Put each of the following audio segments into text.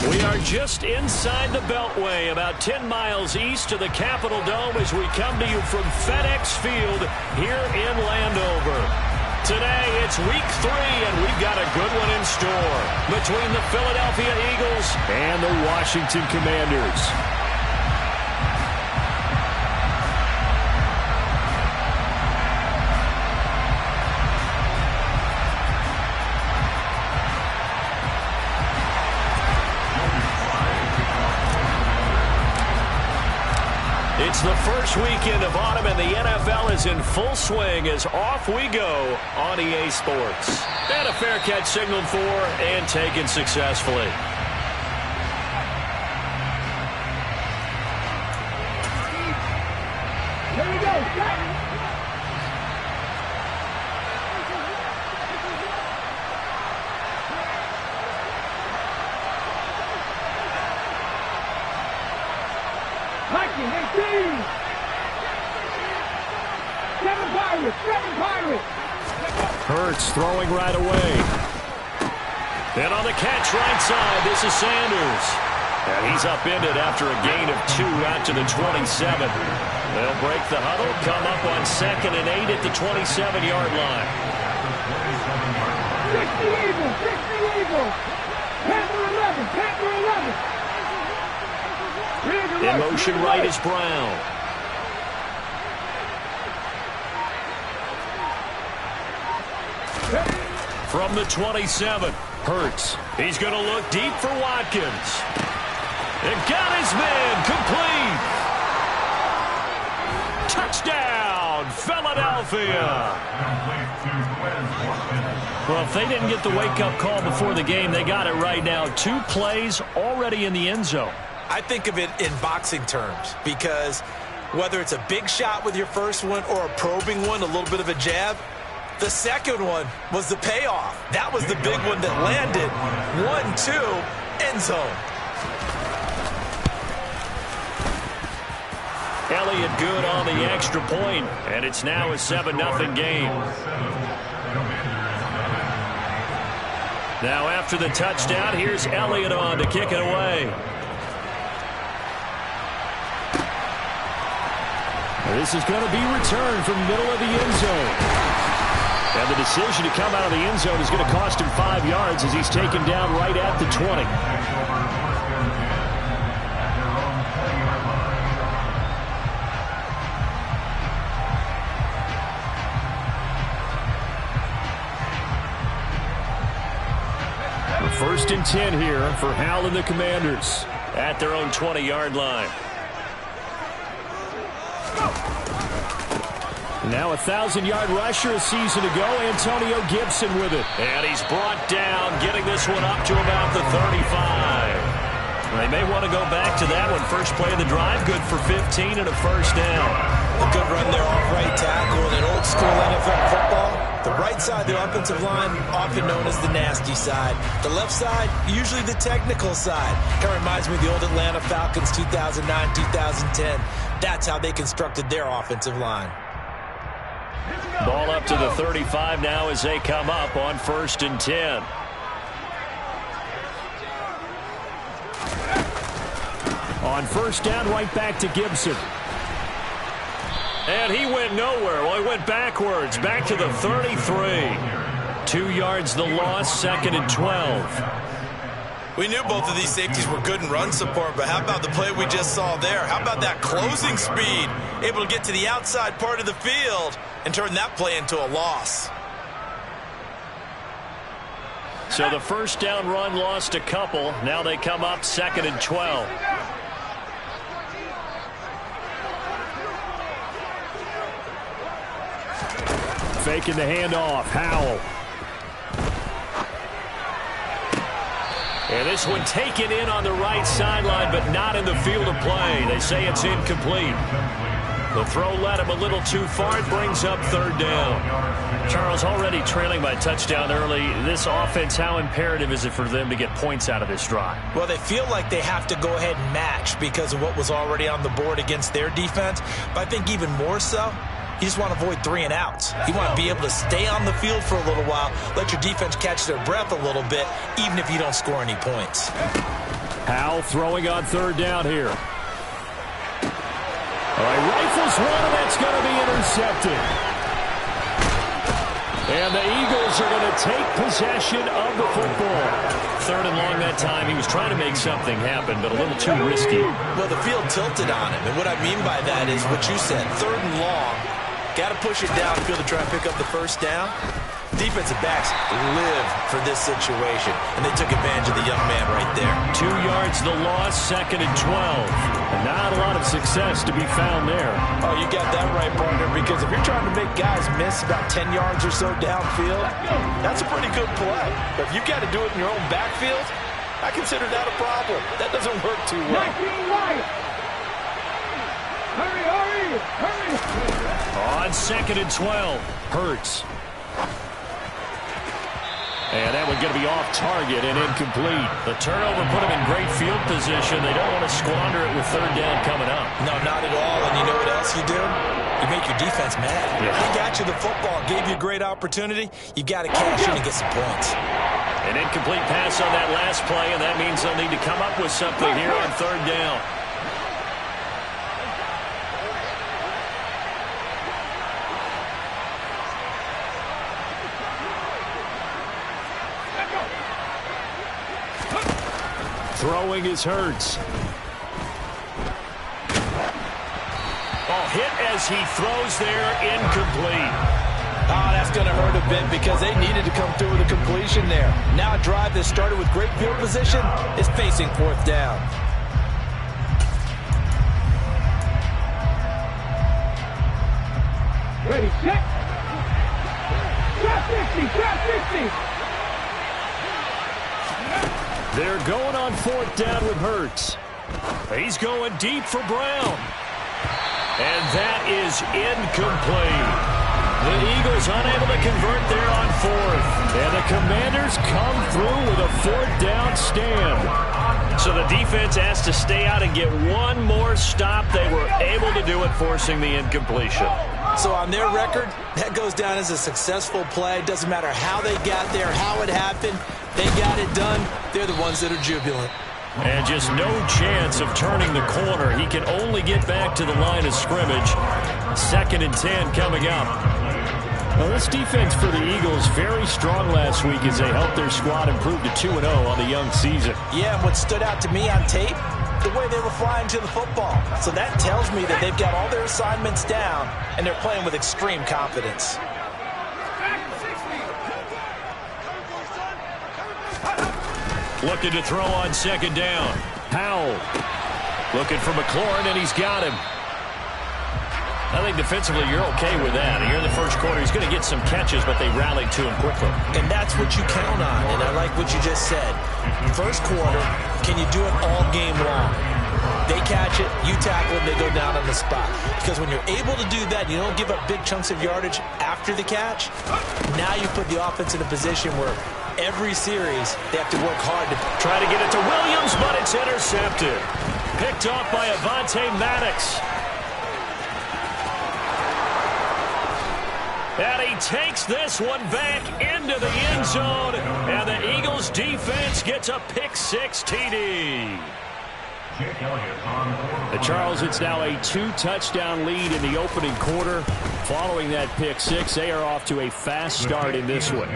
We are just inside the Beltway, about 10 miles east of the Capitol Dome as we come to you from FedEx Field here in Landover. Today, it's week 3, and we've got a good one in store between the Philadelphia Eagles and the Washington Commanders. It's the first weekend of autumn, and the NFL is in full swing as off we go on EA Sports. And a fair catch signaled for and taken successfully. Here we go. Hurts throwing right away. And on the catch right side, this is Sanders. And he's upended after a gain of 2 out to the 27. They'll break the huddle, come up on 2nd and 8 at the 27-yard line. 60 Eagles, 60 Eagles. Panther 11, Panther 11. In motion right is Brown. From the 27, Hurts. He's going to look deep for Watkins. And got his man complete. Touchdown, Philadelphia. Well, if they didn't get the wake-up call before the game, they got it right now. 2 plays already in the end zone. I think of it in boxing terms because whether it's a big shot with your first one or a probing one, a little bit of a jab, the second one was the payoff. That was the big one that landed. 1-2, end zone. Elliott good on the extra point, and it's now a 7-0 game. Now after the touchdown, here's Elliott on to kick it away. This is going to be returned from the middle of the end zone. And the decision to come out of the end zone is going to cost him 5 yards as he's taken down right at the 20. First and 10 here for Hal and the Commanders at their own 20-yard line. Now a 1,000-yard rusher a season ago, Antonio Gibson with it. And he's brought down, getting this one up to about the 35. They may want to go back to that one. First play of the drive, good for 15 and a first down. A good run there off right tackle in old school NFL football. The right side, the offensive line, often known as the nasty side. The left side, usually the technical side. Kind of reminds me of the old Atlanta Falcons 2009-2010. That's how they constructed their offensive line. Ball up to the 35 now as they come up on 1st and 10. On 1st down, right back to Gibson. And he went nowhere. Well, he went backwards, back to the 33. 2 yards the loss, 2nd and 12. We knew both of these safeties were good in run support, but how about the play we just saw there? How about that closing speed? Able to get to the outside part of the field and turn that play into a loss. So the first down run lost a couple. Now they come up 2nd and 12. Faking the handoff, Howell. And this one taken in on the right sideline, but not in the field of play. They say it's incomplete. The throw led him a little too far. It brings up 3rd down. Charles, already trailing by touchdown early. This offense, how imperative is it for them to get points out of this drive? Well, they feel like they have to go ahead and match because of what was already on the board against their defense. But I think even more so, you just want to avoid 3 and outs. You want to be able to stay on the field for a little while, let your defense catch their breath a little bit, even if you don't score any points. Powell throwing on third down here. All right, rifles one, and that's going to be intercepted. And the Eagles are going to take possession of the football. Third and long that time. He was trying to make something happen, but a little too risky. Well, the field tilted on him, and what I mean by that is what you said. Third and long, got to push it downfield to try and pick up the first down. Defensive backs live for this situation, and they took advantage of the young man right there. 2 yards the loss, 2nd and 12. And not a lot of success to be found there. Oh, you got that right, partner, because if you're trying to make guys miss about 10 yards or so downfield, that's a pretty good play. But if you got to do it in your own backfield, I consider that a problem. That doesn't work too well. Hurry! On 2nd and 12, Hurts. And that one going to be off target and incomplete. The turnover put him in great field position. They don't want to squander it with third down coming up. No, not at all. And you know what else you do? You make your defense mad. Yeah. They got you the football, gave you a great opportunity. You got to cash in and get some points. An incomplete pass on that last play, and that means they'll need to come up with something here on third down. Throwing is Hurts. Oh, hit as he throws there, incomplete. Oh, that's going to hurt a bit because they needed to come through with a completion there. Now a drive that started with great field position is facing fourth down. Ready, set. Shot 50. They're going on fourth down with Hurts. He's going deep for Brown. And that is incomplete. The Eagles unable to convert there on fourth. And the Commanders come through with a fourth down stand. So the defense has to stay out and get one more stop. They were able to do it, forcing the incompletion. So on their record, that goes down as a successful play. Doesn't matter how they got there, how it happened. They got it done. They're the ones that are jubilant. And just no chance of turning the corner. He can only get back to the line of scrimmage. 2nd and 10 coming up. Well, this defense for the Eagles very strong last week as they helped their squad improve to 2-0 on the young season. Yeah, and what stood out to me on tape, the way they were flying to the football. So that tells me that they've got all their assignments down, and they're playing with extreme confidence. Looking to throw on 2nd down. Powell looking for McLaurin, and he's got him. I think defensively you're okay with that. Here in the first quarter, he's going to get some catches, but they rallied to him quickly. And that's what you count on, and I like what you just said. First quarter, can you do it all game long? They catch it, you tackle them, they go down on the spot. Because when you're able to do that, you don't give up big chunks of yardage after the catch. Now you put the offense in a position where every series they have to work hard to try to get it to Williams, but it's intercepted. Picked off by Avonte Maddox. And he takes this one back into the end zone, and the Eagles defense gets a pick-6 TD. Charles, it's now a 2-touchdown lead in the opening quarter. Following that pick-6, they are off to a fast start in this one.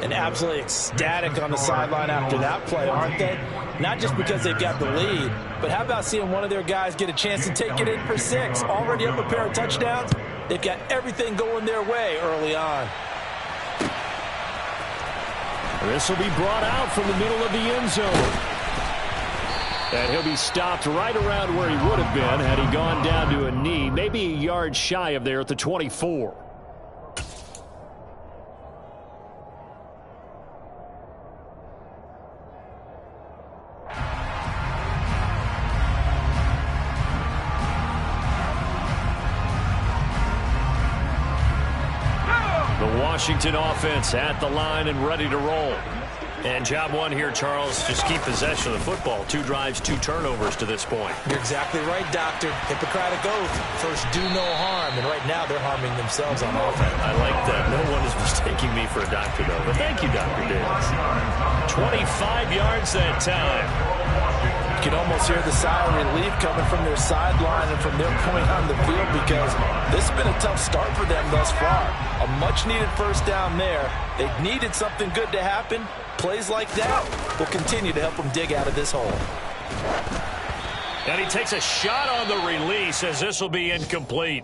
And absolutely ecstatic on the sideline after that play, aren't they? Not just because they've got the lead, but how about seeing one of their guys get a chance to take it in for 6? Already up a pair of touchdowns. They've got everything going their way early on. This will be brought out from the middle of the end zone. And he'll be stopped right around where he would have been had he gone down to a knee, maybe a yard shy of there at the 24. The Washington offense at the line and ready to roll. And job one here, Charles, just keep possession of the football. 2 drives, 2 turnovers to this point. You're exactly right, Doctor. Hippocratic oath. First, do no harm. And right now, they're harming themselves on offense. I like that. No one is mistaking me for a doctor, though. But thank you, Dr. Davis. 25 yards that time. can almost hear the sigh of relief coming from their sideline and from their point on the field, because this has been a tough start for them thus far. A much-needed first down there. They needed something good to happen. Plays like that will continue to help them dig out of this hole. And he takes a shot on the release, as this will be incomplete.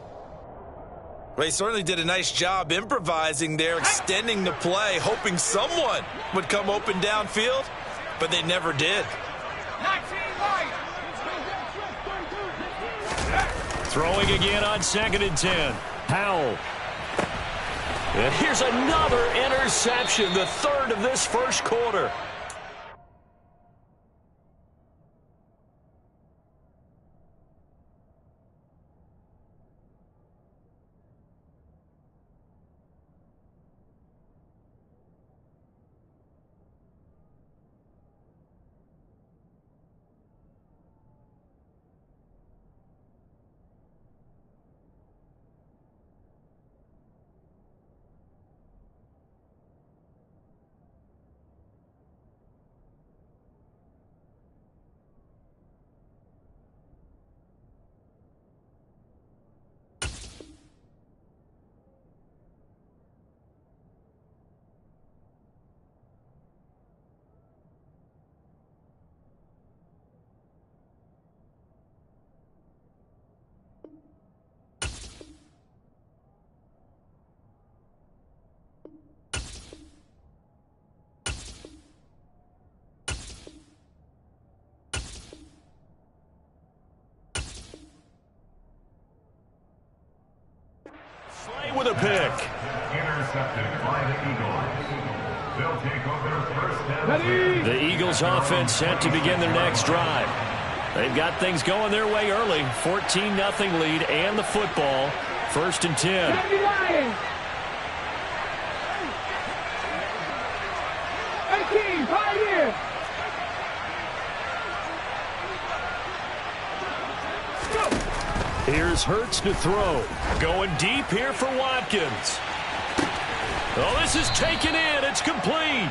Well, he certainly did a nice job improvising there, extending the play, hoping someone would come open downfield, but they never did. Throwing again on 2nd and 10. Powell. And here's another interception, the third of this first quarter. With a pick. Intercepted by the Eagles. They'll take over first down. The Eagles offense set to begin their next drive. They've got things going their way early. 14-0 lead and the football. 1st and 10. Here's Hurts to throw. Going deep here for Watkins. Oh, this is taken in. It's complete.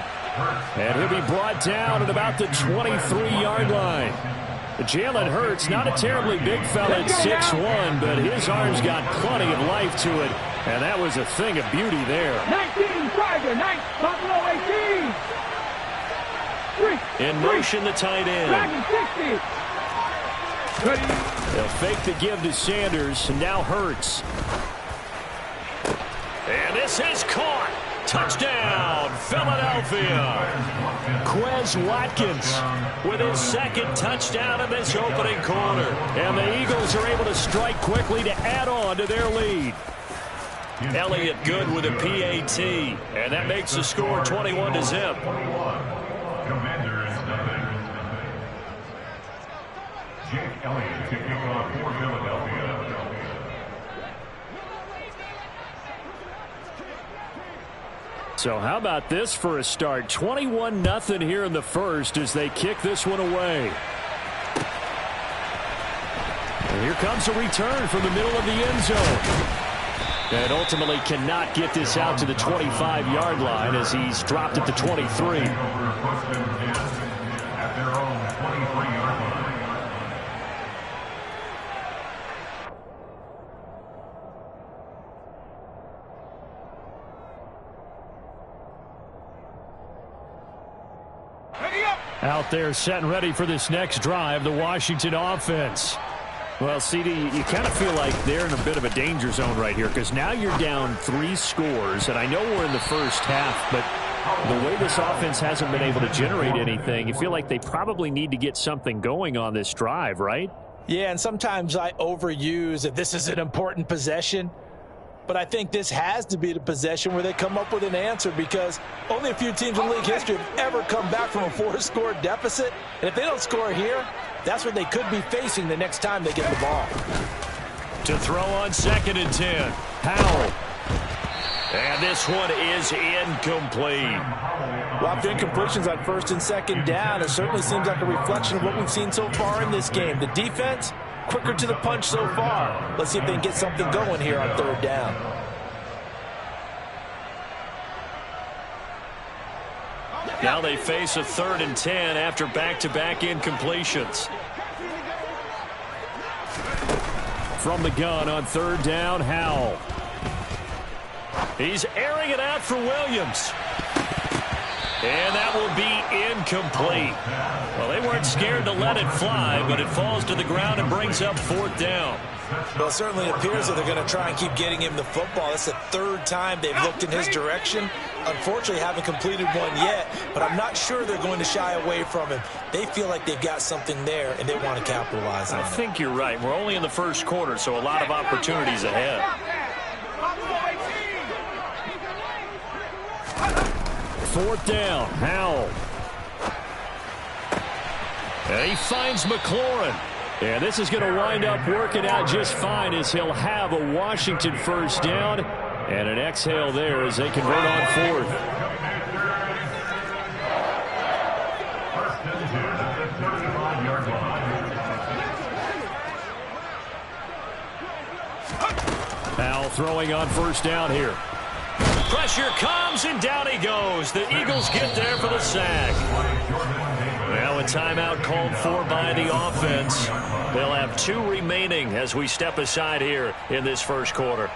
And he'll be brought down at about the 23-yard line. Jalen Hurts, not a terribly big fella at 6'1", but his arms got plenty of life to it. And that was a thing of beauty there. 19, Tiger, 9, Buffalo 18. In motion, the tight end. Dragon 60. They'll fake the give to Sanders, and now Hurts. And this is caught. Touchdown, Philadelphia. Quez Watkins with his 2nd touchdown in this opening quarter. And the Eagles are able to strike quickly to add on to their lead. Elliott good with a PAT, and that makes the score 21-0. Jake Elliott to kick off for Philadelphia. So how about this for a start? 21-0 here in the first as they kick this one away. And here comes a return from the middle of the end zone. And ultimately cannot get this out to the 25-yard line as he's dropped at the 23. At their own 23-yard line. Out there set and ready for this next drive, the Washington offense. Well, CD, you kind of feel like they're in a bit of a danger zone right here because now you're down 3 scores, and I know we're in the first half, but the way this offense hasn't been able to generate anything, you feel like they probably need to get something going on this drive, right? Yeah, and sometimes I overuse that this is an important possession. But I think this has to be the possession where they come up with an answer, because only a few teams in league history have ever come back from a 4-score deficit. And if they don't score here, that's what they could be facing the next time they get the ball. To throw on 2nd and 10. Powell. And this one is incomplete. Well, after incompletions on 1st and 2nd down, it certainly seems like a reflection of what we've seen so far in this game. The defense, quicker to the punch so far. Let's see if they can get something going here on 3rd down. Now they face a 3rd and 10 after back-to-back incompletions. From the gun on 3rd down, Howell. He's airing it out for Williams. And that will be incomplete. Well, they weren't scared to let it fly, but it falls to the ground and brings up 4th down. Well, it certainly appears that they're going to try and keep getting him the football. That's the 3rd time they've looked in his direction. Unfortunately, haven't completed one yet, but I'm not sure they're going to shy away from him. They feel like they've got something there, and they want to capitalize on it. I think you're right. We're only in the 1st quarter, so a lot of opportunities ahead. 4th down, Howell. And he finds McLaurin. And this is going to wind up working out just fine as he'll have a Washington 1st down and an exhale there as they convert on 4th. Howell throwing on 1st down here. Pressure comes, and down he goes. The Eagles get there for the sack. Well, a timeout called for by the offense. They'll have 2 remaining as we step aside here in this 1st quarter.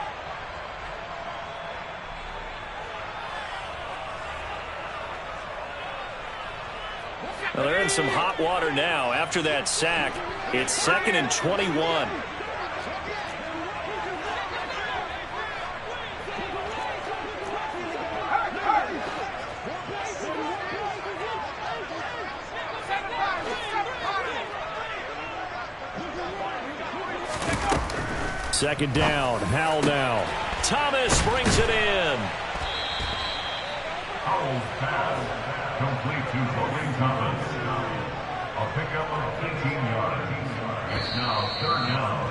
Well, they're in some hot water now. After that sack, it's 2nd and 21. Second down, Howell now. Thomas brings it in. Howell's pass complete to Logan Thomas. A pickup of 18 yards. It's now 3rd down.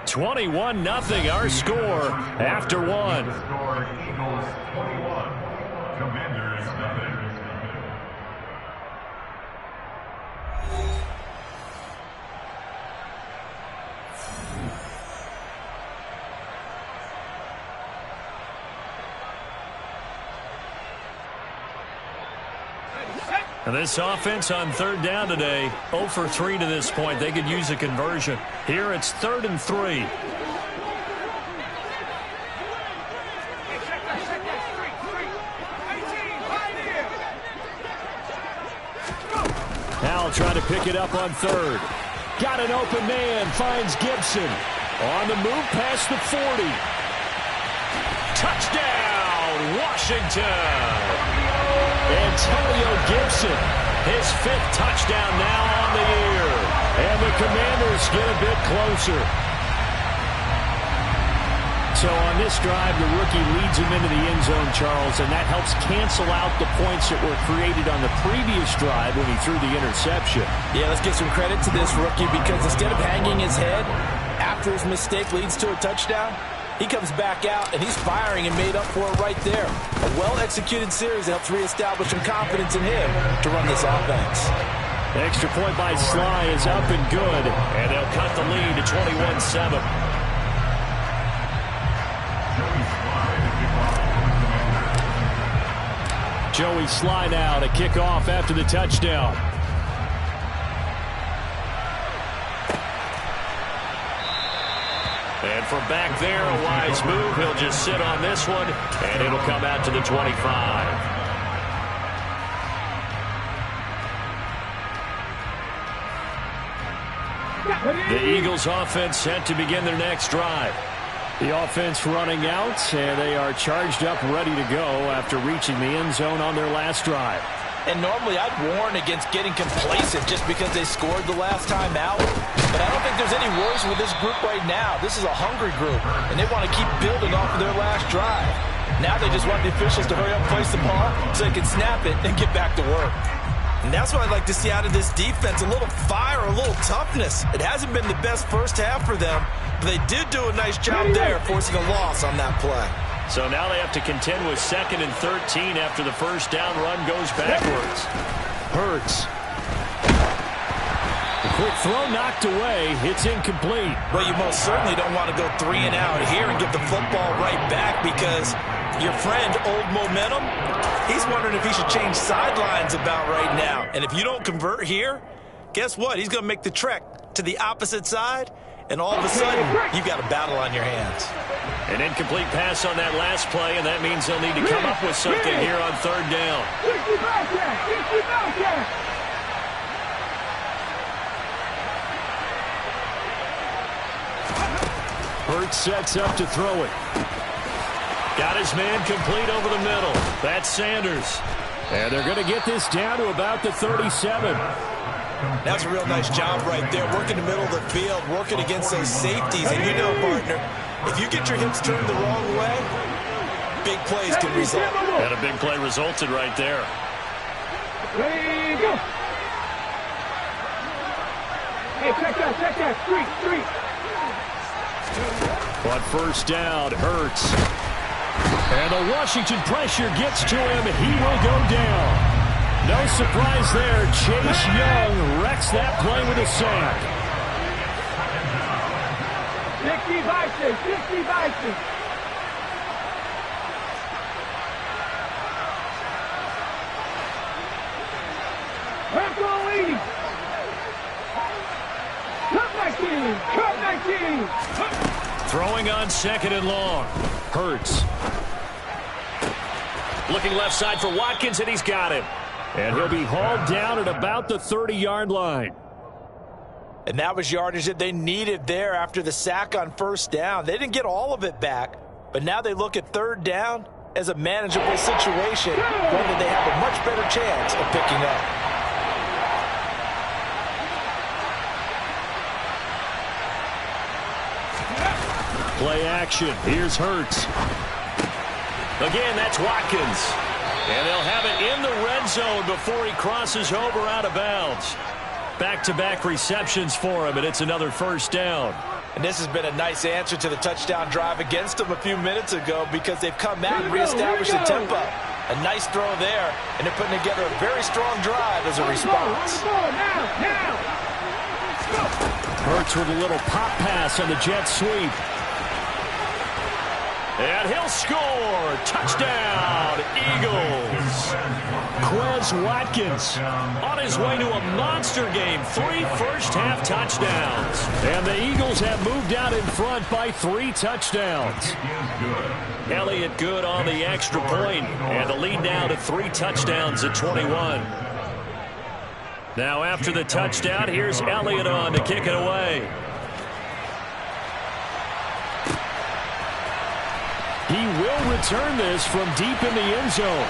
21-0 our score after 1. The score Eagles 21. Commanders 0. And this offense on 3rd down today, 0 for 3 to this point. They could use a conversion. Here it's 3rd and 3. Howell trying to pick it up on 3rd. Got an open man, finds Gibson. On the move past the 40. Touchdown, Washington! Antonio Gibson, his 5th touchdown now on the year. And the Commanders get a bit closer. So on this drive, the rookie leads him into the end zone, Charles, and that helps cancel out the points that were created on the previous drive when he threw the interception. Yeah, let's give some credit to this rookie because instead of hanging his head after his mistake leads to a touchdown, he comes back out, and he's firing and made up for it right there. A well-executed series helps reestablish some confidence in him to run this offense. Extra point by Sly is up and good, and they'll cut the lead to 21-7. Joey Sly now to kick off after the touchdown. And from back there, a wise move. He'll just sit on this one, and it'll come out to the 25. The Eagles offense set to begin their next drive. The offense running out, and they are charged up, ready to go after reaching the end zone on their last drive. And normally I'd warn against getting complacent just because they scored the last time out. But I don't think there's any worries with this group right now. This is a hungry group, and they want to keep building off of their last drive. Now they just want the officials to hurry up and place the ball so they can snap it and get back to work. And that's what I'd like to see out of this defense, a little fire, a little toughness. It hasn't been the best first half for them, but they did do a nice job there forcing a loss on that play. So now they have to contend with 2nd and 13 after the first down run goes backwards. Hurts. The Quick throw knocked away. It's incomplete. Well, you most certainly don't want to go 3 and out here and get the football right back, because your friend, Old Momentum, he's wondering if he should change sidelines about right now. And if you don't convert here, guess what? He's going to make the trek to the opposite side, and all of a sudden, you've got a battle on your hands. An incomplete pass on that last play, and that means they'll need to come up with something here on 3rd down. Hurts sets up to throw it. Got his man complete over the middle. That's Sanders. And they're going to get this down to about the 37. That's a real nice job right there, working the middle of the field, working against those safeties. And you know, partner, if you get your hips turned the wrong way, big plays can result. And a big play resulted right there. Ready, go. Hey, check that, street. On 1st down, Hurts. And the Washington pressure gets to him. He will go down. No surprise there. Chase Young wrecks that play with a sack. 60 Vikings. Purple lead. Cut 19. Throwing on 2nd and long. Hurts. Looking left side for Watkins, and he's got him. And he'll be hauled down at about the 30-yard line. And that was yardage that they needed there after the sack on 1st down. They didn't get all of it back, but now they look at 3rd down as a manageable situation, one that they have a much better chance of picking up. Play action. Here's Hurts. Again, that's Watkins. And they'll have it in the red zone before he crosses over out of bounds. Back-to-back receptions for him, and it's another 1st down. And this has been a nice answer to the touchdown drive against them a few minutes ago, because they've come out and reestablished the tempo. A nice throw there, and they're putting together a very strong drive as a response. Hurts with a little pop pass on the jet sweep. And he'll score. Touchdown, Eagles. Quez Watkins on his way to a monster game. 3 first-half touchdowns. And the Eagles have moved out in front by 3 touchdowns. Elliott good on the extra point. And the lead now to 3 touchdowns at 21. Now after the touchdown, here's Elliott on to kick it away. He will return this from deep in the end zone.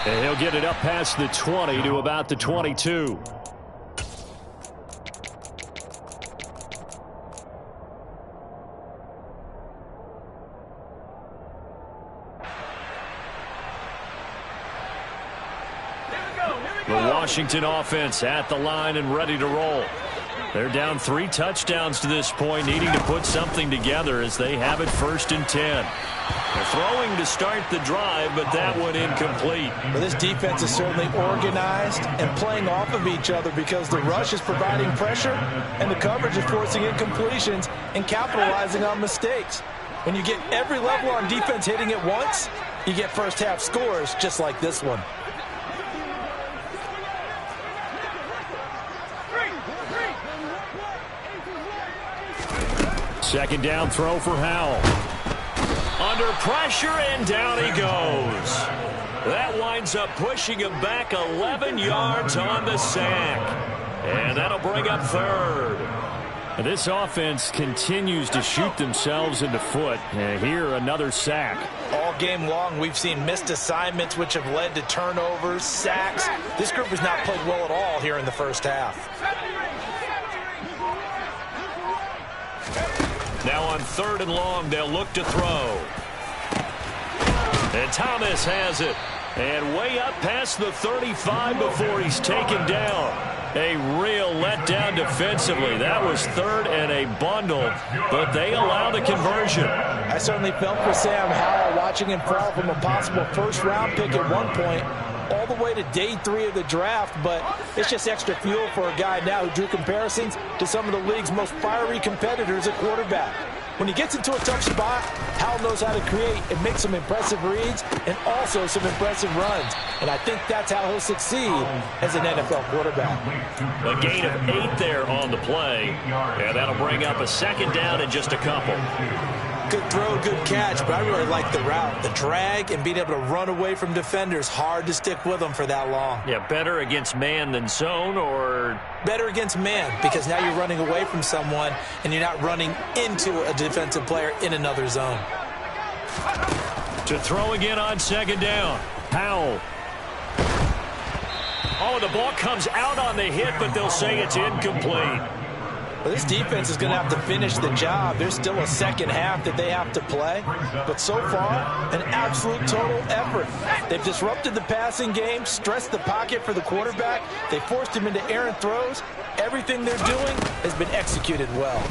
And he'll get it up past the 20 to about the 22. The Washington offense at the line and ready to roll. They're down 3 touchdowns to this point, needing to put something together as they have it 1st and 10. They're throwing to start the drive, but that one incomplete. Well, this defense is certainly organized and playing off of each other, because the rush is providing pressure and the coverage is forcing incompletions and capitalizing on mistakes. When you get every level on defense hitting at once, you get first-half scores just like this one. Second down throw for Howell. Under pressure, and down he goes. That winds up pushing him back 11 yards on the sack. And that'll bring up 3rd. And this offense continues to shoot themselves in the foot. And here, another sack. All game long, we've seen missed assignments, which have led to turnovers, sacks. This group has not played well at all here in the first half. Now on 3rd and long, they'll look to throw. And Thomas has it. And way up past the 35 before he's taken down. A real letdown defensively. That was 3rd and a bundle, but they allow the conversion. I certainly felt for Sam Howell watching him fall from a possible 1st-round pick at one point all the way to day 3 of the draft, but it's just extra fuel for a guy now who drew comparisons to some of the league's most fiery competitors at quarterback. When he gets into a tough spot, Howell knows how to create and make some impressive reads and also some impressive runs. And I think that's how he'll succeed as an NFL quarterback. A gain of 8 there on the play, and that'll bring up a second down in just a couple. Good throw, good catch, but I really like the route. The drag and being able to run away from defenders, hard to stick with them for that long. Yeah, better against man than zone, or? Better against man, because now you're running away from someone and you're not running into a defensive player in another zone. To throw again on second down. Howell. Oh, the ball comes out on the hit, but they'll say it's incomplete. Well, this defense is going to have to finish the job. There's still a second half that they have to play. But so far, an absolute total effort. They've disrupted the passing game, stressed the pocket for the quarterback. They forced him into errant throws. Everything they're doing has been executed well.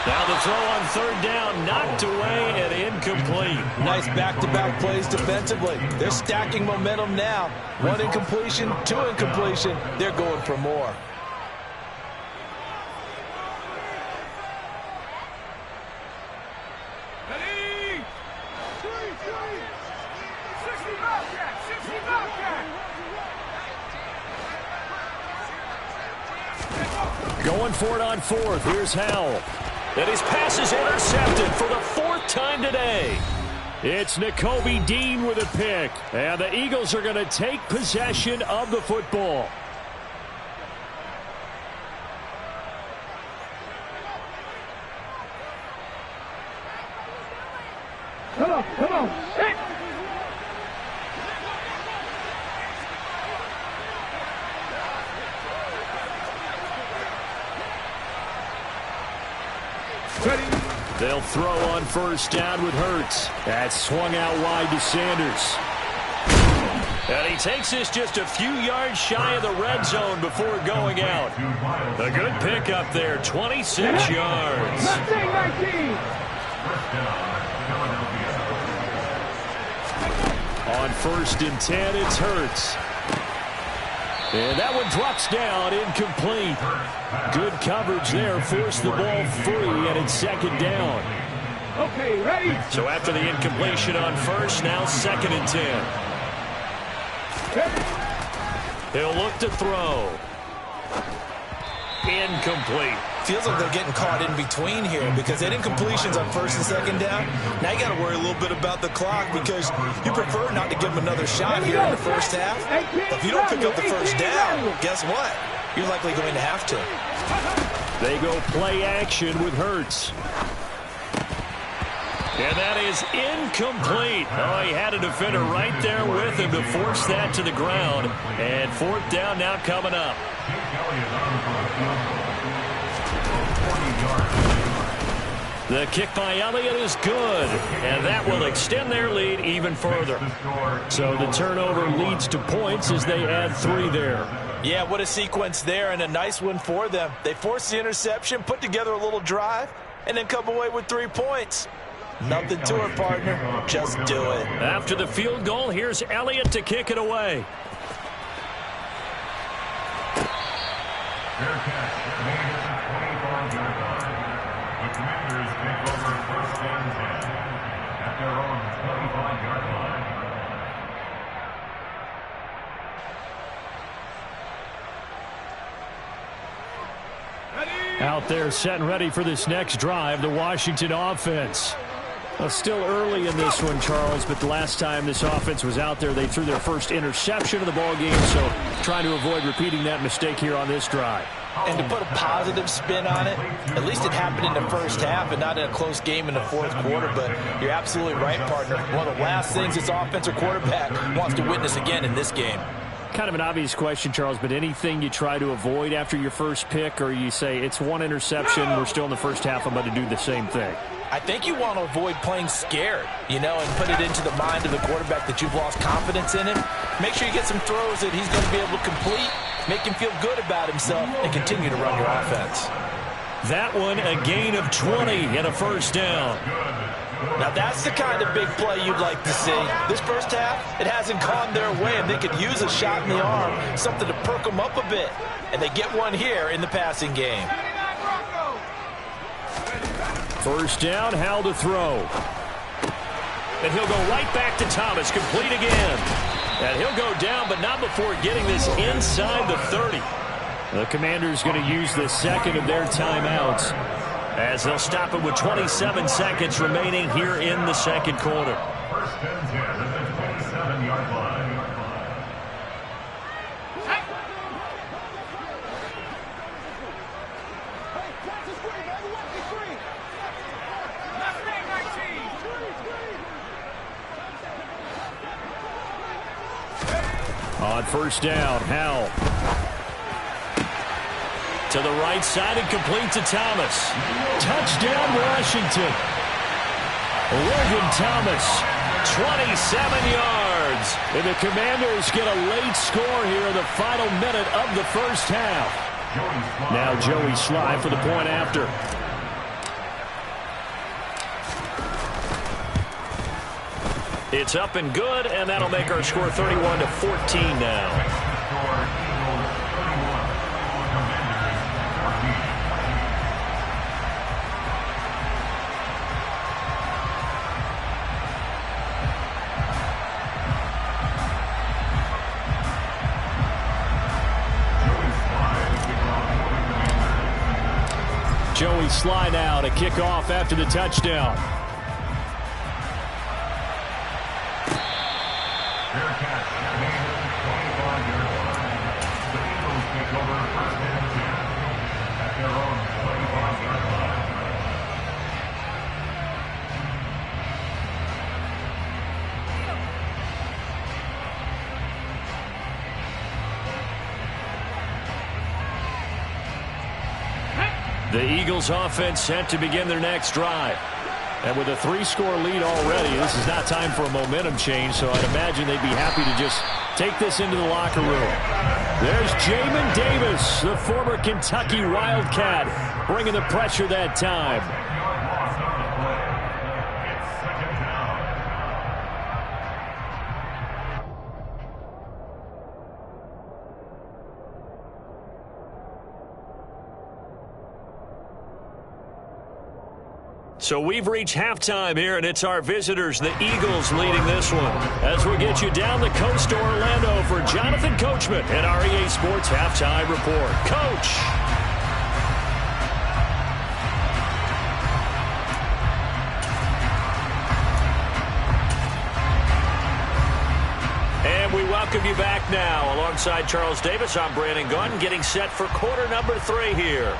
Now the throw on third down, knocked away and incomplete. Nice back-to-back plays defensively. They're stacking momentum now. 1 incompletion, 2 incompletion. They're going for more. Going for it on 4th. Here's Howell. And his pass is intercepted for the 4th time today. It's Nakobe Dean with a pick. And the Eagles are going to take possession of the football. Come on, come on. Hit. They'll throw on first down with Hurts. That's swung out wide to Sanders. And he takes this just a few yards shy of the red zone before going out. A good pickup there, 26 yards. 19. On 1st and 10, it's Hurts. And that one drops down, incomplete. Good coverage there, forced the ball free, and it's second down. Okay, ready? So after the incompletion on 1st, now 2nd and 10. He'll look to throw. Incomplete. Feels like they're getting caught in between here because they had incompletions on 1st and 2nd down. Now you got to worry a little bit about the clock because you prefer not to give them another shot here in the first half. If you don't pick up the first down, guess what? You're likely going to have to. They go play action with Hurts. And that is incomplete. Oh, he had a defender right there with him to force that to the ground. And 4th down now coming up. The kick by Elliott is good, and that will extend their lead even further. So the turnover leads to points as they add 3 there. Yeah, what a sequence there, and a nice one for them. They forced the interception, put together a little drive, and then come away with 3 points. Nothing to it, partner. Just do it. After the field goal, here's Elliott to kick it away. Fair catch made at the 25-yard line. The Commanders take over 1st and 10 at their own 25-yard line. Out there set and ready for this next drive, the Washington offense. Well, still early in this one, Charles, but the last time this offense was out there, they threw their first interception of the ball game, so trying to avoid repeating that mistake here on this drive. And to put a positive spin on it, at least it happened in the first half and not in a close game in the 4th quarter, but you're absolutely right, partner. One of the last things this offensive quarterback wants to witness again in this game. Kind of an obvious question, Charles, but anything you try to avoid after your first pick, or you say it's 1 interception, we're still in the first half, I'm going to do the same thing? I think you want to avoid playing scared, you know, and put it into the mind of the quarterback that you've lost confidence in him. Make sure you get some throws that he's going to be able to complete, make him feel good about himself, and continue to run your offense. That one, a gain of 20 and a first down. Now that's the kind of big play you'd like to see. This first half, it hasn't gone their way, and they could use a shot in the arm, something to perk them up a bit. And they get one here in the passing game. First down, Howell to throw. And he'll go right back to Thomas, complete again. And he'll go down, but not before getting this inside the 30. The Commanders going to use the second of their timeouts as they'll stop it with 27 seconds remaining here in the second quarter. First and 10 at the 27-yard line. On first down, Howell. To the right side and complete to Thomas. Touchdown, Washington. Logan Thomas, 27 yards. And the Commanders get a late score here in the final minute of the first half. Now Joey Sly for the point after. It's up and good, and that'll make our score 31-14 now. Joey Sly now to kick off after the touchdown. The Eagles offense set to begin their next drive. And with a 3-score lead already, this is not time for a momentum change, so I'd imagine they'd be happy to just take this into the locker room. There's Jamin Davis, the former Kentucky Wildcat, bringing the pressure that time. So we've reached halftime here, and it's our visitors, the Eagles, leading this one. As we get you down the coast to Orlando for Jonathan Coachman and our EA Sports Halftime Report. Coach. And we welcome you back now. Alongside Charles Davis, I'm Brandon Gunn, getting set for quarter number 3 here.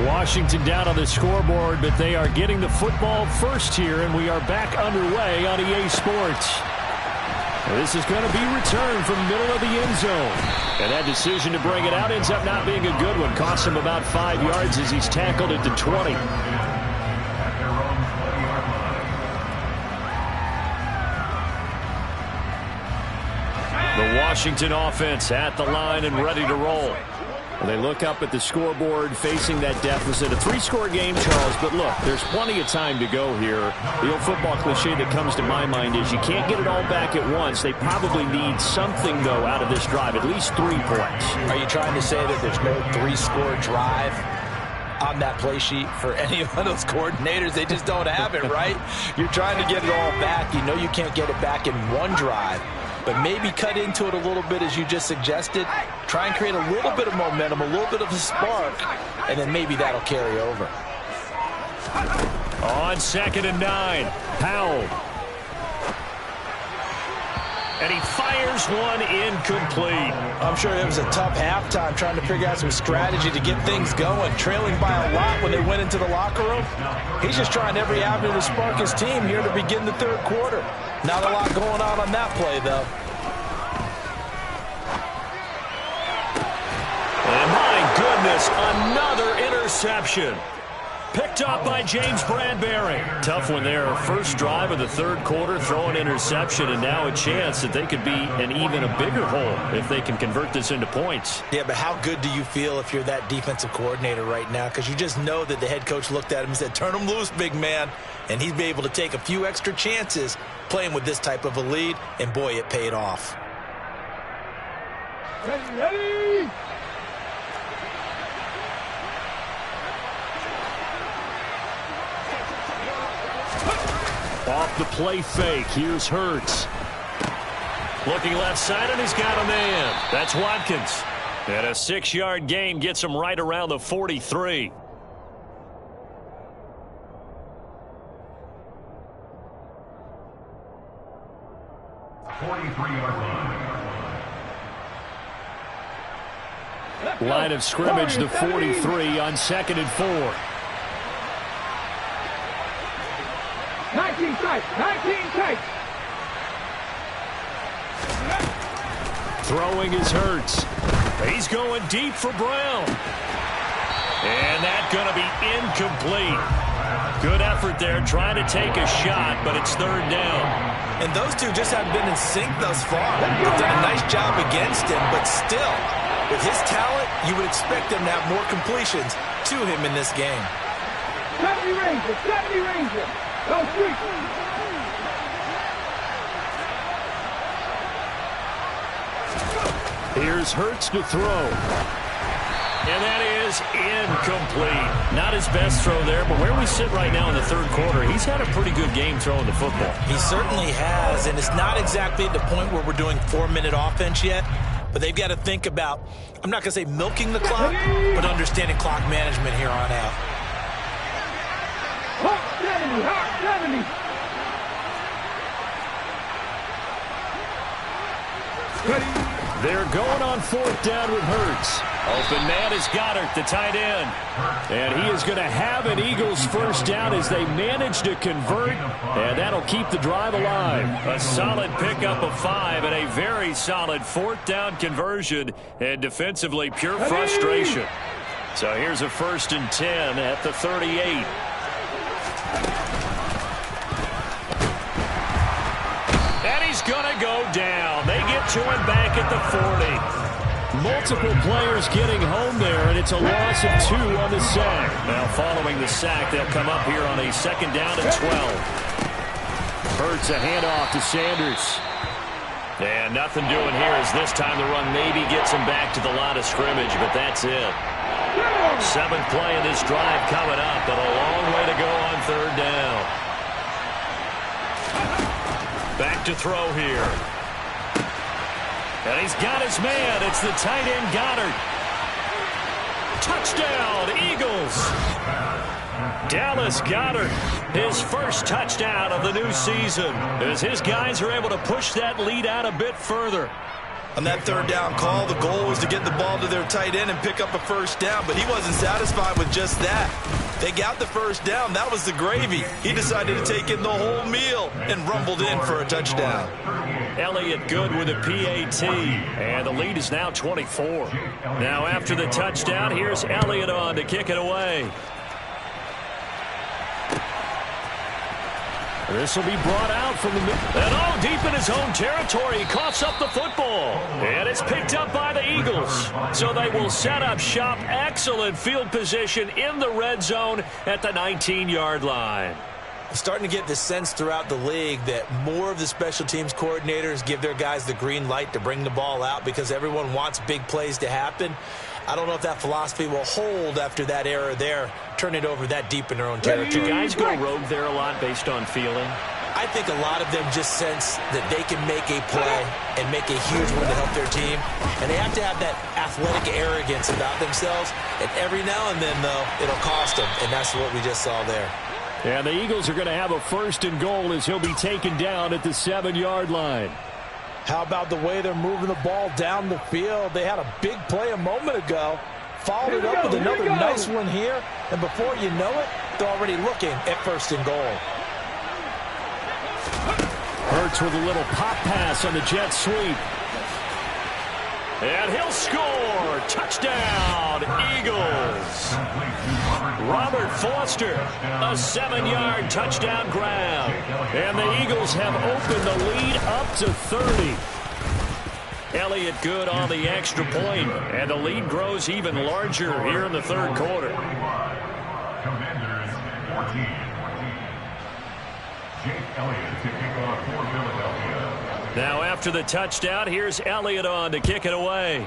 Washington down on the scoreboard, but they are getting the football first here, and we are back underway on EA Sports. This is going to be returned from the middle of the end zone. And that decision to bring it out ends up not being a good one. Costs him about 5 yards as he's tackled it to 20. The Washington offense at the line and ready to roll. They look up at the scoreboard facing that deficit. A 3-score game, Charles, but look, there's plenty of time to go here. The old football cliche that comes to my mind is you can't get it all back at once. They probably need something, though, out of this drive, at least 3 points. Are you trying to say that there's no 3-score drive on that play sheet for any of those coordinators? They just don't have it, right? You're trying to get it all back. You know you can't get it back in one drive. But maybe cut into it a little bit as you just suggested. Try and create a little bit of momentum, a little bit of a spark, and then maybe that'll carry over. On 2nd and 9, Howell. And he fires one incomplete. I'm sure it was a tough halftime trying to figure out some strategy to get things going. Trailing by a lot when they went into the locker room. He's just trying every avenue to spark his team here to begin the 3rd quarter. Not a lot going on that play, though. And my goodness, another interception. Picked up by James Bradbury. Tough one there. First drive of the third quarter, throwing interception, and now a chance that they could be in even a bigger hole if they can convert this into points. Yeah, but how good do you feel if you're that defensive coordinator right now? Because you just know that the head coach looked at him and said, turn him loose, big man. And he'd be able to take a few extra chances playing with this type of a lead, and boy, it paid off. Ready? Off the play fake. Here's Hurts. Looking left side, and he's got a man. That's Watkins. And a 6-yard gain gets him right around the 43. Line of scrimmage, the 43 on 2nd and 4. 19 tight, 19 tight. Throwing is Hurts. He's going deep for Brown. And that's going to be incomplete. Good effort there, trying to take a shot, but it's 3rd down. And those two just haven't been in sync thus far. They've done a nice job against him, but still, with his talent, you would expect him to have more completions to him in this game. 70 Ranger, 70 Ranger. Go street. Here's Hurts to throw. And that is incomplete. Not his best throw there, but where we sit right now in the third quarter, he's had a pretty good game throwing the football. He certainly has, and it's not exactly at the point where we're doing 4-minute offense yet, but they've got to think about, I'm not going to say milking the clock, but understanding clock management here on out. Hawk 70, Hawk 70. They're going on 4th down with Hurts. Open man is Goddard, the tight end. And he is going to have an Eagles first down as they manage to convert, and that'll keep the drive alive. A solid pickup of 5 and a very solid 4th down conversion, and defensively pure frustration. So here's a 1st and 10 at the 38. And he's going to go down. They get to him back at the 40. Multiple players getting home there, and it's a loss of 2 on the sack. Now following the sack, they'll come up here on a 2nd down and 12. Hurts a handoff to Sanders. And nothing doing here as this time the run maybe gets him back to the line of scrimmage, but that's it. 7th play of this drive coming up, but a long way to go on 3rd down. Back to throw here. And he's got his man. It's the tight end Goddard. Touchdown, Eagles. Dallas Goedert, his first touchdown of the new season, as his guys are able to push that lead out a bit further. On that 3rd down call, the goal was to get the ball to their tight end and pick up a 1st down, but he wasn't satisfied with just that. They got the 1st down. That was the gravy. He decided to take in the whole meal and rumbled in for a touchdown. Elliott good with a PAT, and the lead is now 24. Now after the touchdown, here's Elliott on to kick it away. This will be brought out from the middle. And deep in his own territory, he coughs up the football. And it's picked up by the Eagles. So they will set up shop. Excellent field position in the red zone at the 19-yard line. Starting to get the sense throughout the league that more of the special teams coordinators give their guys the green light to bring the ball out because everyone wants big plays to happen. I don't know if that philosophy will hold after that error there, turn it over that deep in their own territory. Do guys go rogue there a lot based on feeling? I think a lot of them just sense that they can make a play and make a huge one to help their team. And they have to have that athletic arrogance about themselves. And every now and then, though, it'll cost them. And that's what we just saw there. And the Eagles are going to have a 1st and goal as he'll be taken down at the 7-yard line. How about the way they're moving the ball down the field? They had a big play a moment ago. Followed it up with another nice one here. And before you know it, they're already looking at 1st and goal. Hurts with a little pop pass on the jet sweep. And he'll score. Touchdown, Eagles. Robert Foster, a 7-yard touchdown grab. And the Eagles have opened the lead up to 30. Elliott good on the extra point, and the lead grows even larger here in the third quarter. Commanders 14. Jake Elliott to kick off for Philadelphia. Now after the touchdown, here's Elliott on to kick it away.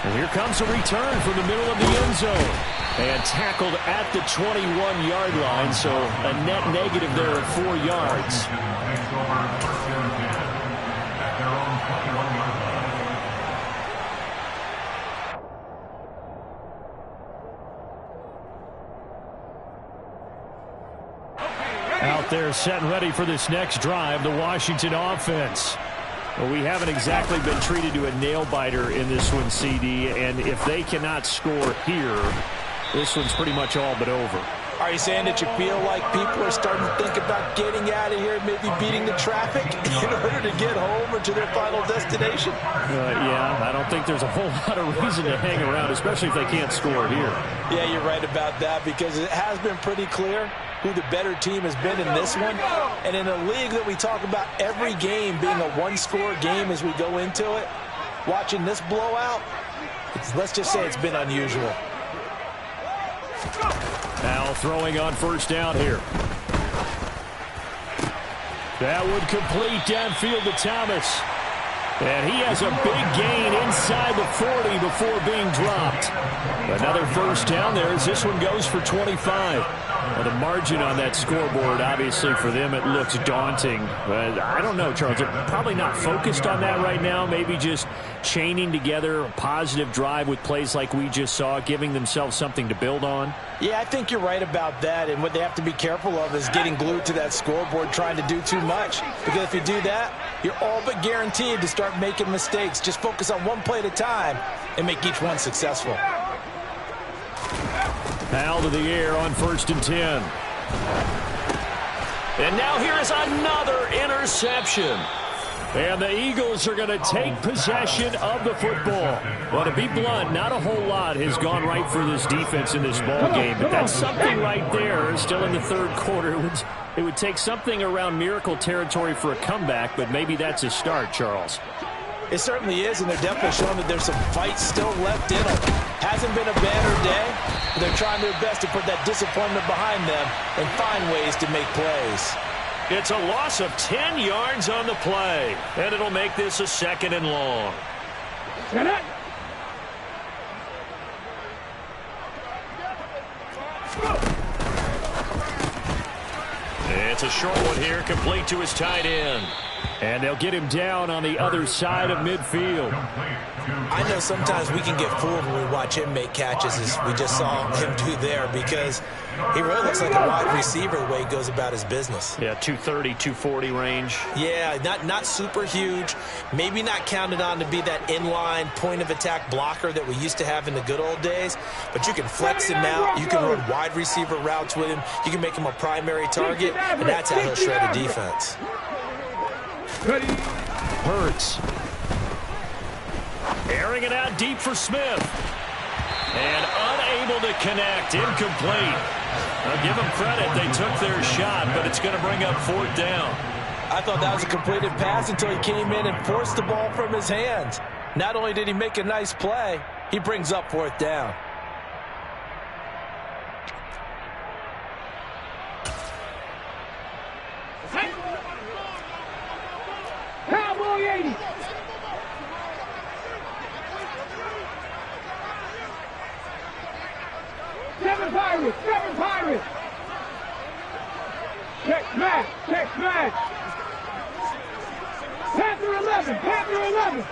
And here comes a return from the middle of the end zone. And tackled at the 21-yard line, so a net negative there of 4 yards. Out there set and ready for this next drive, the Washington offense. Well, we haven't exactly been treated to a nail-biter in this one, CD, and if they cannot score here, this one's pretty much all but over. Are you saying that you feel like people are starting to think about getting out of here, maybe beating the traffic in order to get home or to their final destination? Yeah, I don't think there's a whole lot of reason to hang around, especially if they can't score here. Yeah, you're right about that, because it has been pretty clear who the better team has been in this one. And in a league that we talk about every game being a one-score game as we go into it, watching this blowout, let's just say it's been unusual. Now throwing on first down here. That would complete downfield to Thomas. And he has a big gain inside the 40 before being dropped. Another first down there as this one goes for 25. Well, the margin on that scoreboard, obviously for them, it looks daunting. But I don't know, Charles. They're probably not focused on that right now. Maybe just chaining together a positive drive with plays like we just saw, giving themselves something to build on. Yeah, I think you're right about that. And what they have to be careful of is getting glued to that scoreboard, trying to do too much. Because if you do that, you're all but guaranteed to start making mistakes. Just focus on one play at a time and make each one successful. Foul to the air on 1st and 10. And now here is another interception. And the Eagles are going to take possession of the football. Well, to be blunt, not a whole lot has gone right for this defense in this ball game. But that's something right there. Still in the third quarter. It would take something around miracle territory for a comeback, but maybe that's a start, Charles. It certainly is, and they're definitely showing that there's some fight still left in them. Hasn't been a banner day, but they're trying their best to put that disappointment behind them and find ways to make plays. It's a loss of 10 yards on the play, and it'll make this a 2nd and long. It's a short one here, complete to his tight end. And they'll get him down on the other side of midfield. I know sometimes we can get fooled when we watch him make catches, as we just saw him do there, because he really looks like a wide receiver the way he goes about his business. Yeah, 230, 240 range. Yeah, not super huge. Maybe not counted on to be that inline point-of-attack blocker that we used to have in the good old days, but you can flex him out. You can run wide receiver routes with him. You can make him a primary target, and that's how he'll shred a defense. Hurts. Airing it out deep for Smith. And unable to connect. Incomplete. I'll give them credit. They took their shot, but it's going to bring up 4th down. I thought that was a completed pass until he came in and forced the ball from his hands. Not only did he make a nice play, he brings up 4th down. Cowboy 80. Seven Pirates. Check smash. Panther 11.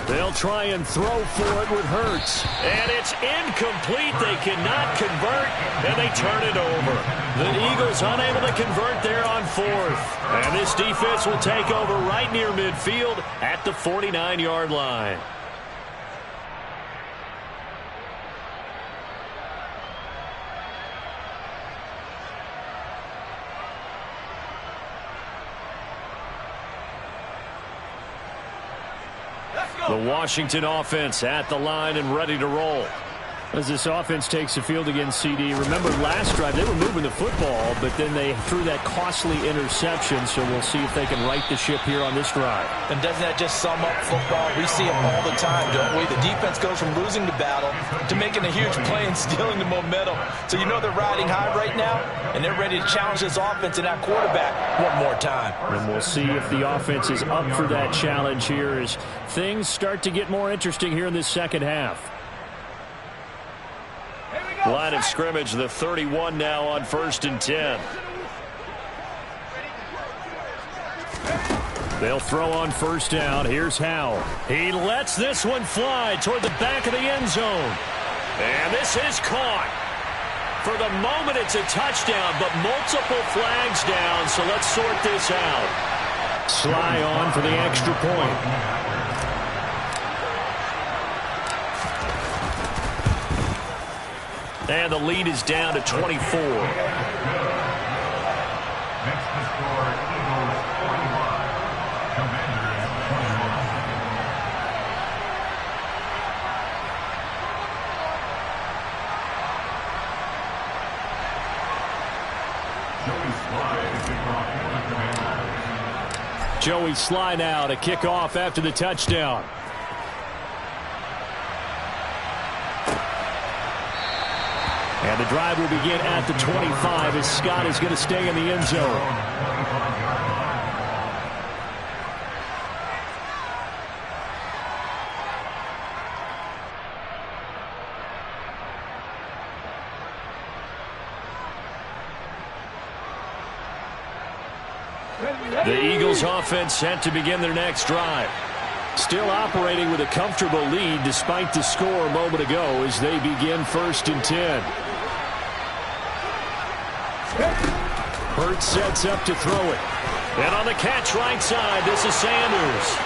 They'll try and throw for it with Hurts. And it's incomplete. They cannot convert, and they turn it over. The Eagles unable to convert there on 4th. And this defense will take over right near midfield at the 49-yard line. The Washington offense at the line and ready to roll. As this offense takes the field against CD, remember last drive they were moving the football, but then they threw that costly interception, so we'll see if they can right the ship here on this drive. And doesn't that just sum up football? We see it all the time, don't we? The defense goes from losing the battle to making a huge play and stealing the momentum. So you know they're riding high right now, and they're ready to challenge this offense and that quarterback one more time. And we'll see if the offense is up for that challenge here as things start to get more interesting here in this second half. Line of scrimmage, the 31 now on 1st and 10. They'll throw on 1st down. Here's Howell. He lets this one fly toward the back of the end zone. And this is caught. For the moment, it's a touchdown, but multiple flags down, so let's sort this out. Sly on for the extra point. And the lead is down to 24. Next to score, Eagles 41. Commanders 21. Joey Sly now to kick off after the touchdown. And the drive will begin at the 25 as Scott is going to stay in the end zone. The Eagles offense set to begin their next drive. Still operating with a comfortable lead despite the score a moment ago as they begin 1st and 10. Hurts sets up to throw it. And on the catch right side, this is Sanders.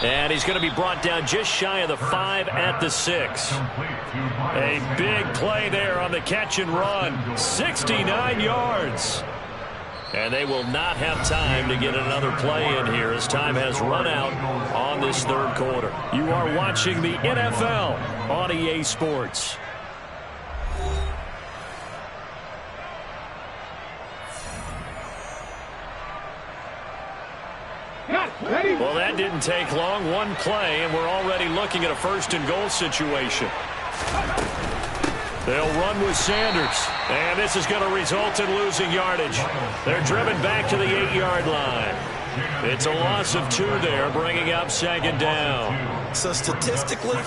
And he's going to be brought down just shy of the 5 at the 6. A big play there on the catch and run. 69 yards. And they will not have time to get another play in here as time has run out on this 3rd quarter. You are watching the NFL on EA Sports. Well, that didn't take long. One play, and we're already looking at a 1st and goal situation. They'll run with Sanders, and this is going to result in losing yardage. They're driven back to the 8-yard line. It's a loss of 2 there, bringing up 2nd down. So statistically,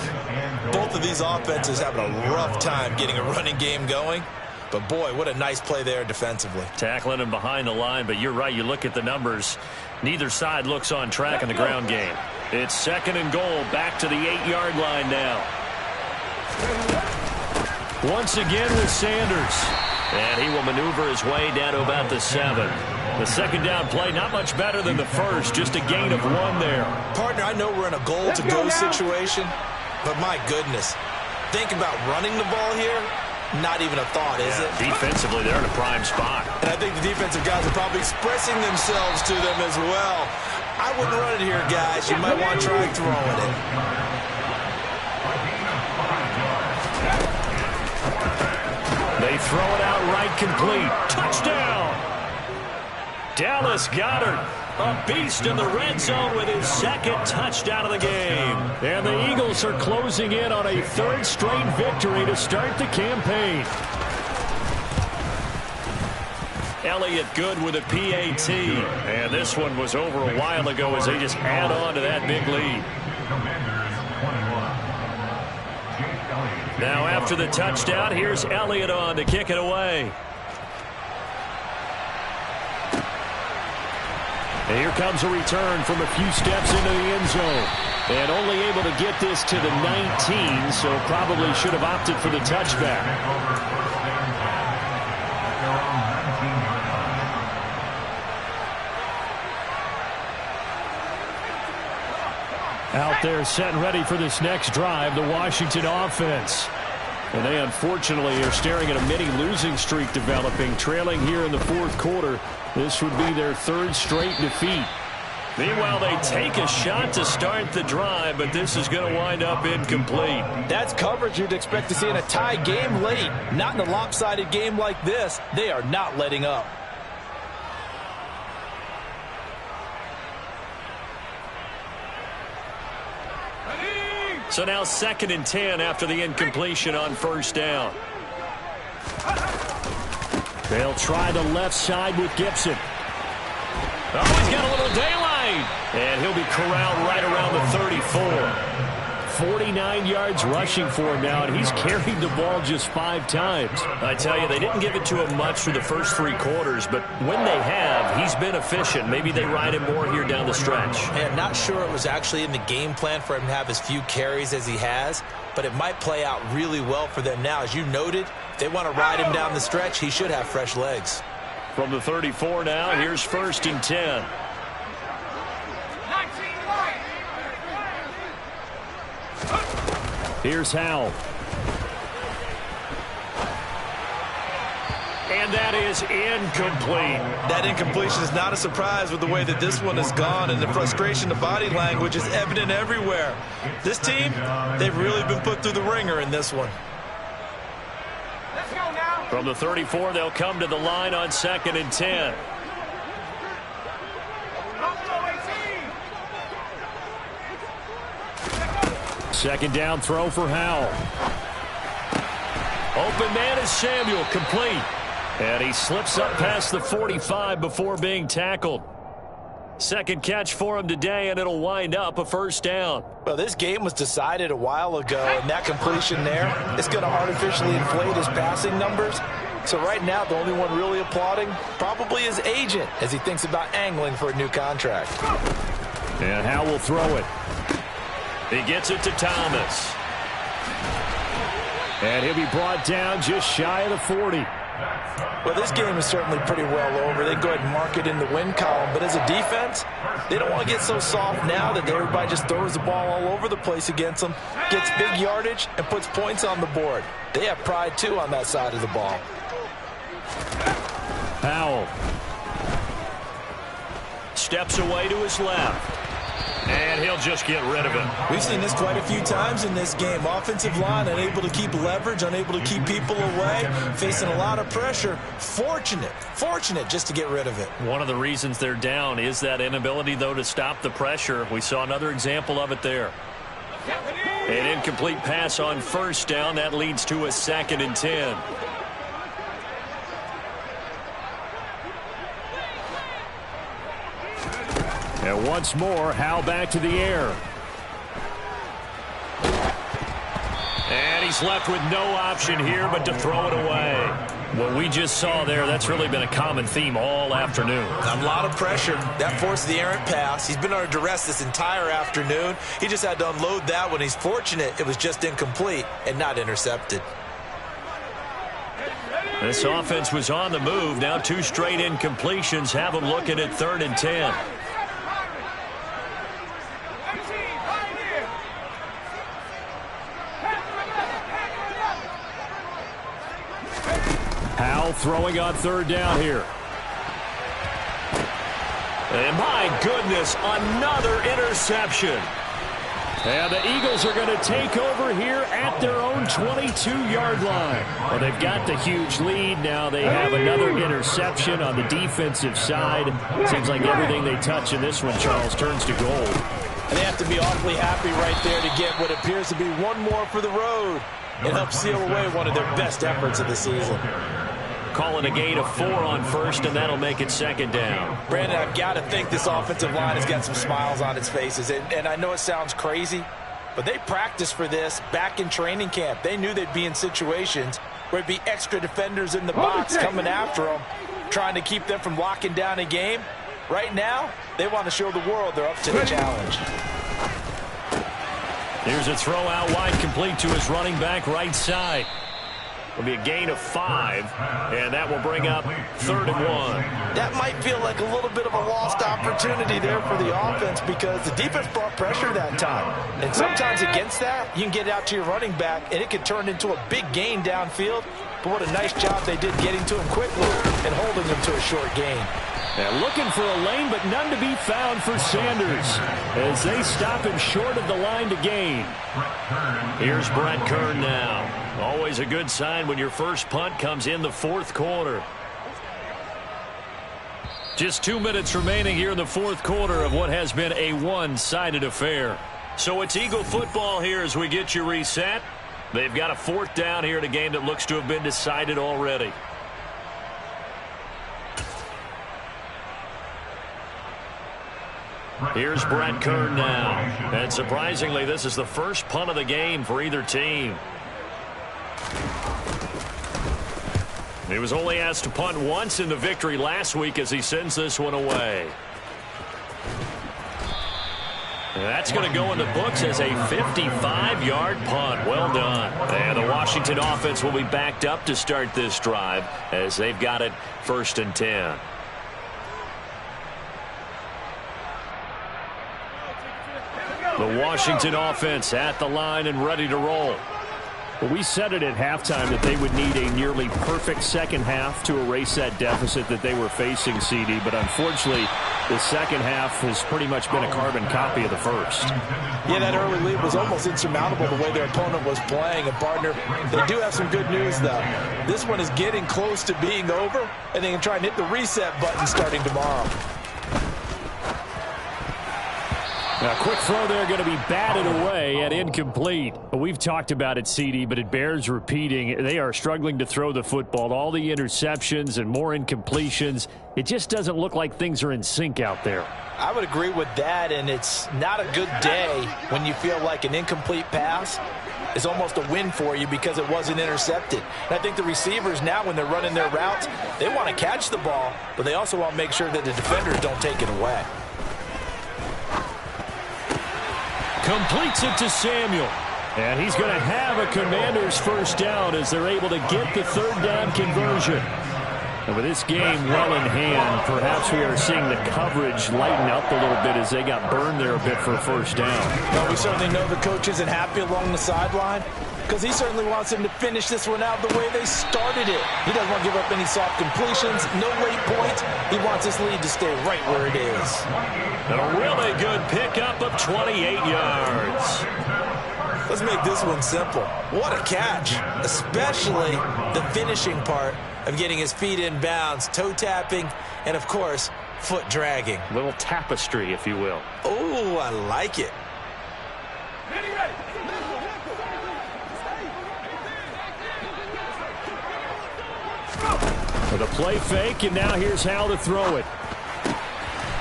both of these offenses having a rough time getting a running game going. But, boy, what a nice play there defensively. Tackling him behind the line, but you're right. You look at the numbers. Neither side looks on track in the ground game. It's 2nd and goal, back to the 8-yard line now. Once again with Sanders. And he will maneuver his way down to about the 7. The 2nd down play, not much better than the 1st. Just a gain of 1 there. Partner, I know we're in a goal-to-go situation, but my goodness. Think about running the ball here. Not even a thought, is it? Defensively, they're in a prime spot. And I think the defensive guys are probably expressing themselves to them as well. I wouldn't run it here, guys. You might want to try throwing it. They throw it out right complete. Touchdown! Dallas Goedert, a beast in the red zone with his 2nd touchdown of the game. And the Eagles are closing in on a 3rd straight victory to start the campaign. Elliott good with a PAT. And this one was over a while ago as they just add on to that big lead. Now after the touchdown, here's Elliott on to kick it away. And here comes a return from a few steps into the end zone. And only able to get this to the 19, so probably should have opted for the touchback. Out there set and ready for this next drive, the Washington offense. And they unfortunately are staring at a mini losing streak developing, trailing here in the fourth quarter. This would be their third straight defeat. Meanwhile, they take a shot to start the drive, but this is going to wind up incomplete. That's coverage you'd expect to see in a tie game late. Not in a lopsided game like this. They are not letting up. So now 2nd and 10 after the incompletion on first down. They'll try the left side with Gibson. Oh, he's got a little daylight. And he'll be corralled right around the 34. 49 yards rushing for him now, and he's carried the ball just 5 times. I tell you, they didn't give it to him much for the first 3 quarters, but when they have, he's been efficient. Maybe they ride him more here down the stretch. And not sure it was actually in the game plan for him to have as few carries as he has, but it might play out really well for them now. As you noted, if they want to ride him down the stretch, he should have fresh legs. From the 34 now, here's 1st and 10. Here's Howell. And that is incomplete. That incompletion is not a surprise with the way that this one has gone, and the frustration, the body language is evident everywhere. This team, they've really been put through the ringer in this one. Let's go now. From the 34, they'll come to the line on 2nd and 10. Second down throw for Howell. Open man is Samuel, complete. And he slips up past the 45 before being tackled. Second catch for him today, and it'll wind up a first down. Well, this game was decided a while ago, and that completion there is going to artificially inflate his passing numbers. So right now, the only one really applauding probably his agent as he thinks about angling for a new contract. And Howell will throw it. He gets it to Thomas. And he'll be brought down just shy of the 40. Well, this game is certainly pretty well over. They go ahead and mark it in the win column. But as a defense, they don't want to get so soft now that everybody just throws the ball all over the place against them, gets big yardage, and puts points on the board. They have pride, too, on that side of the ball. Howell. Steps away to his left. And he'll just get rid of it. We've seen this quite a few times in this game. Offensive line unable to keep leverage, unable to keep people away, facing a lot of pressure. Fortunate just to get rid of it. One of the reasons they're down is that inability, though, to stop the pressure. We saw another example of it there. An incomplete pass on first down. That leads to a 2nd and 10. And once more, Howell back to the air. And he's left with no option here but to throw it away. What we just saw there, that's really been a common theme all afternoon. A lot of pressure. That forced the errant pass. He's been under duress this entire afternoon. He just had to unload that when he's fortunate it was just incomplete and not intercepted. This offense was on the move. Now 2 straight incompletions have them looking at 3rd and 10. Howell throwing on 3rd down here. And my goodness, another interception. And the Eagles are going to take over here at their own 22-yard line. Well, they've got the huge lead. Now they have another interception on the defensive side. Seems like everything they touch in this one, Charles, turns to gold. And they have to be awfully happy right there to get what appears to be one more for the road and help seal away one of their best efforts of the season. Calling a gain of 4 on first, and that'll make it 2nd down. Brandon, I've got to think this offensive line has got some smiles on its faces. And I know it sounds crazy, but they practiced for this back in training camp. They knew they'd be in situations where it'd be extra defenders in the box coming after them, trying to keep them from locking down a game. Right now, they want to show the world they're up to the challenge. Here's a throw out wide, complete to his running back right side. It'll be a gain of 5, and that will bring up 3rd and 1. That might feel like a little bit of a lost opportunity there for the offense because the defense brought pressure that time. And sometimes against that, you can get it out to your running back, and it can turn into a big gain downfield. But what a nice job they did getting to him quickly and holding him to a short gain. And looking for a lane, but none to be found for Sanders as they stop him short of the line to gain. Here's Brett Kern now. Always a good sign when your first punt comes in the 4th quarter. Just 2 minutes remaining here in the 4th quarter of what has been a one-sided affair. So it's Eagle football here as we get you reset. They've got a 4th down here in a game that looks to have been decided already. Here's Brett Kern now. And surprisingly, this is the first punt of the game for either team. He was only asked to punt once in the victory last week as he sends this one away. And that's going to go in the books as a 55-yard punt. Well done. And the Washington offense will be backed up to start this drive as they've got it 1st and 10. The Washington offense at the line and ready to roll. Well, we said it at halftime that they would need a nearly perfect second half to erase that deficit that they were facing, CD. But unfortunately, the second half has pretty much been a carbon copy of the first. Yeah, that early lead was almost insurmountable the way their opponent was playing. And, partner, they do have some good news, though. This one is getting close to being over, and they can try and hit the reset button starting tomorrow. Now, quick throw there going to be batted away and incomplete. We've talked about it, CD, but it bears repeating. They are struggling to throw the football. All the interceptions and more incompletions. It just doesn't look like things are in sync out there. I would agree with that, and it's not a good day when you feel like an incomplete pass is almost a win for you because it wasn't intercepted. And I think the receivers now, when they're running their routes, they want to catch the ball, but they also want to make sure that the defenders don't take it away. Completes it to Samuel. And he's going to have a Commanders first down as they're able to get the 3rd down conversion. And with this game well in hand, perhaps we are seeing the coverage lighten up a little bit as they got burned there a bit for a first down. Well, we certainly know the coach isn't happy along the sideline because he certainly wants them to finish this one out the way they started it. He doesn't want to give up any soft completions, no late points. He wants this lead to stay right where it is. And a really good pickup of 28 yards. Let's make this one simple. What a catch, especially the finishing part of getting his feet in bounds, toe tapping, and, of course, foot dragging. A little tapestry, if you will. Oh, I like it. With a play fake, and now here's how to throw it.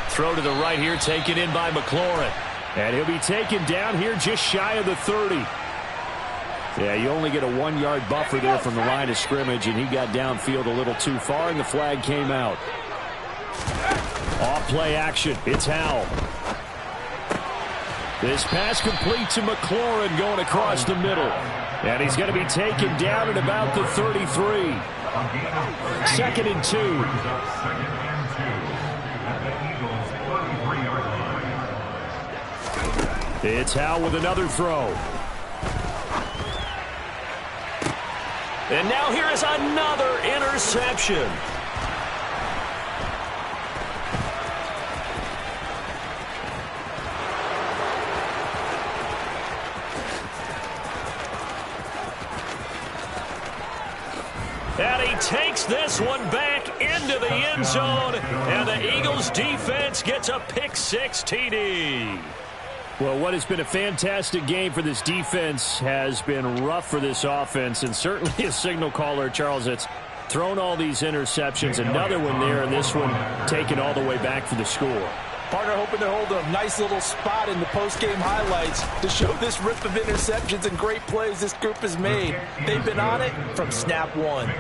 Throw to the right here, taken in by McLaurin. And he'll be taken down here just shy of the 30. Yeah, you only get a 1-yard buffer there from the line of scrimmage, and he got downfield a little too far, and the flag came out. Off play action. It's Howell. This pass complete to McLaurin going across the middle. And he's going to be taken down at about the 33. 2nd and 2. It's Howell with another throw. And now here is another interception. And he takes this one back into the end zone. And the Eagles defense gets a pick-6 TD. Well, what has been a fantastic game for this defense has been rough for this offense, and certainly a signal caller, Charles, that's thrown all these interceptions. Another one there, and this one taken all the way back for the score. Partner hoping to hold a nice little spot in the post-game highlights to show this rip of interceptions and great plays this group has made. They've been on it from snap one.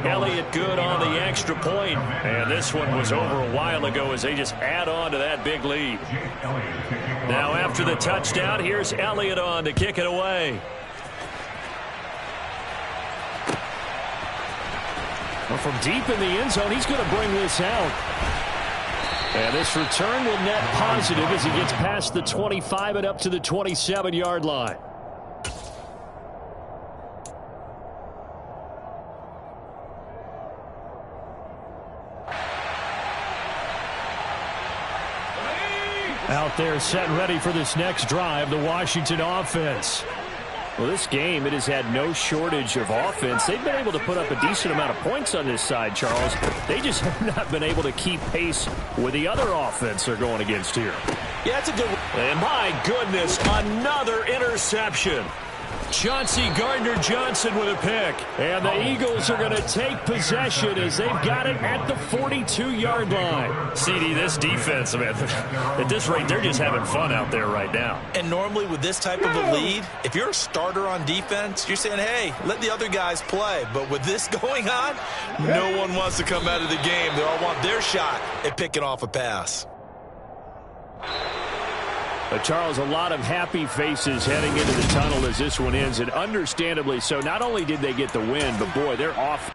Elliott good on the extra point. And this one was over a while ago as they just add on to that big lead. Now after the touchdown, here's Elliott on to kick it away. Well, from deep in the end zone, he's going to bring this out. And this return will net positive as he gets past the 25 and up to the 27-yard line. Out there set and ready for this next drive, the Washington offense. Well, this game, it has had no shortage of offense. They've been able to put up a decent amount of points on this side, Charles. They just have not been able to keep pace with the other offense they're going against here. Yeah, that's a good one. And my goodness, another interception. Chauncey Gardner-Johnson with a pick. And the Eagles are going to take possession as they've got it at the 42-yard line. CD, this defense, man, at this rate, they're just having fun out there right now. And normally with this type of a lead, if you're a starter on defense, you're saying, hey, let the other guys play. But with this going on, no one wants to come out of the game. They all want their shot at picking off a pass. But Charles, a lot of happy faces heading into the tunnel as this one ends, and understandably so. Not only did they get the win, but boy, they're off